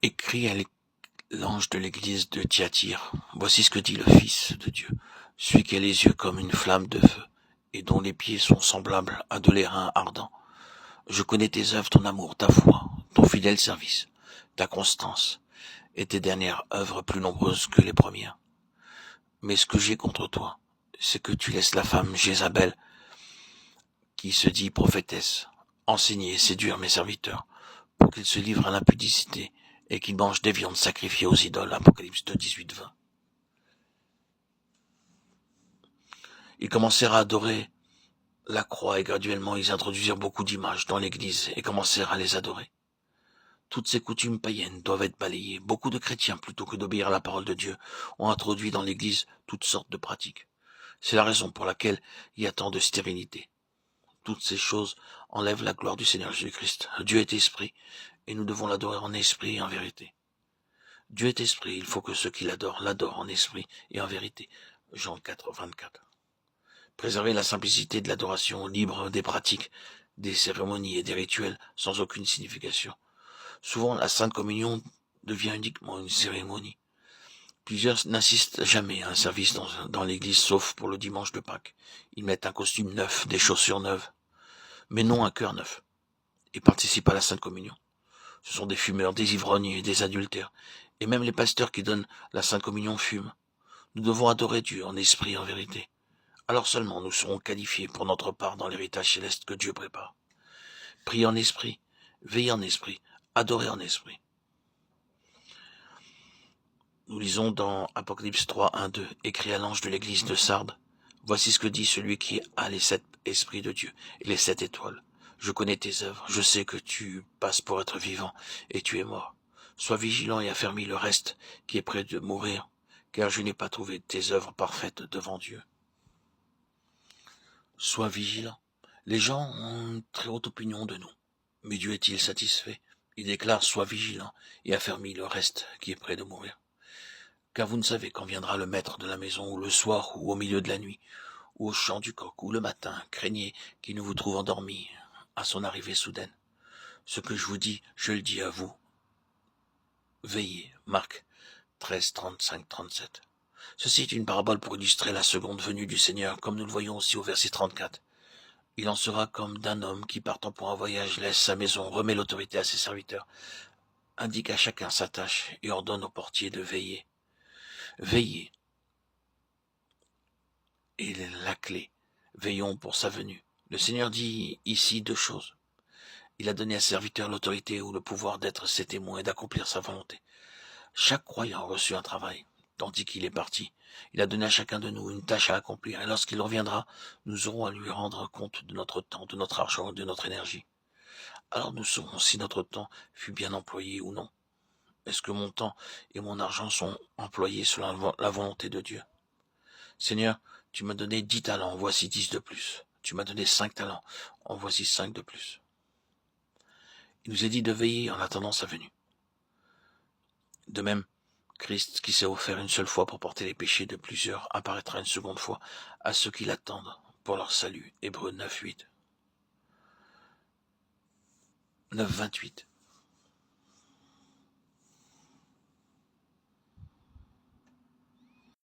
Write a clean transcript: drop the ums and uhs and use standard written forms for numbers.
Écrit à l'ange de l'église de Thyatire, voici ce que dit le Fils de Dieu, celui qui a les yeux comme une flamme de feu, et dont les pieds sont semblables à de l'airain ardent. Je connais tes œuvres, ton amour, ta foi, ton fidèle service, ta constance, et tes dernières œuvres plus nombreuses que les premières. Mais ce que j'ai contre toi, c'est que tu laisses la femme Jézabel, qui se dit prophétesse, enseigner et séduire mes serviteurs, pour qu'ils se livrent à l'impudicité et qu'ils mangent des viandes sacrifiées aux idoles. Apocalypse 2, 18-20. Ils commencèrent à adorer la croix et graduellement ils introduisirent beaucoup d'images dans l'église et commencèrent à les adorer. Toutes ces coutumes païennes doivent être balayées. Beaucoup de chrétiens, plutôt que d'obéir à la parole de Dieu, ont introduit dans l'église toutes sortes de pratiques. C'est la raison pour laquelle il y a tant de stérilité. Toutes ces choses enlèvent la gloire du Seigneur Jésus-Christ. Dieu est esprit, et nous devons l'adorer en esprit et en vérité. Dieu est esprit, il faut que ceux qui l'adorent en esprit et en vérité. Jean 4, 24. Préserver la simplicité de l'adoration, libre des pratiques, des cérémonies et des rituels sans aucune signification. Souvent, la Sainte Communion devient uniquement une cérémonie. Plusieurs n'assistent jamais à un service dans l'église, sauf pour le dimanche de Pâques. Ils mettent un costume neuf, des chaussures neuves, mais non un cœur neuf, et participent à la Sainte Communion. Ce sont des fumeurs, des ivrognes et des adultères. Et même les pasteurs qui donnent la Sainte Communion fument. Nous devons adorer Dieu en esprit et en vérité. Alors seulement nous serons qualifiés pour notre part dans l'héritage céleste que Dieu prépare. Priez en esprit, veillez en esprit, adorez en esprit. Nous lisons dans Apocalypse 3, 1, 2, écrit à l'ange de l'église de Sardes. Voici ce que dit celui qui a les 7 esprits de Dieu et les 7 étoiles. Je connais tes œuvres, je sais que tu passes pour être vivant et tu es mort. Sois vigilant et affermis le reste qui est près de mourir, car je n'ai pas trouvé tes œuvres parfaites devant Dieu. Sois vigilant. Les gens ont une très haute opinion de nous, mais Dieu est-il satisfait? Il déclare, sois vigilant et affermis le reste qui est près de mourir. Car vous ne savez quand viendra le maître de la maison, ou le soir, ou au milieu de la nuit, ou au chant du coq, ou le matin. Craignez qu'il ne vous trouve endormi à son arrivée soudaine. Ce que je vous dis, je le dis à vous. Veillez. Marc 13, 35, 37. Ceci est une parabole pour illustrer la seconde venue du Seigneur, comme nous le voyons aussi au verset 34. Il en sera comme d'un homme qui, partant pour un voyage, laisse sa maison, remet l'autorité à ses serviteurs, indique à chacun sa tâche et ordonne au portier de veiller. Veillez est la clé. Veillons pour sa venue. Le Seigneur dit ici 2 choses. Il a donné à ses serviteurs l'autorité ou le pouvoir d'être ses témoins et d'accomplir sa volonté. Chaque croyant a reçu un travail, tandis qu'il est parti. Il a donné à chacun de nous une tâche à accomplir, et lorsqu'il reviendra, nous aurons à lui rendre compte de notre temps, de notre argent et de notre énergie. Alors nous saurons si notre temps fut bien employé ou non. Est-ce que mon temps et mon argent sont employés selon la volonté de Dieu? Seigneur, tu m'as donné 10 talents, en voici 10 de plus. Tu m'as donné 5 talents, en voici 5 de plus. Il nous est dit de veiller en attendant sa venue. De même, Christ, qui s'est offert une seule fois pour porter les péchés de plusieurs, apparaîtra une seconde fois à ceux qui l'attendent pour leur salut. Hébreux 9, 8. 9, 28.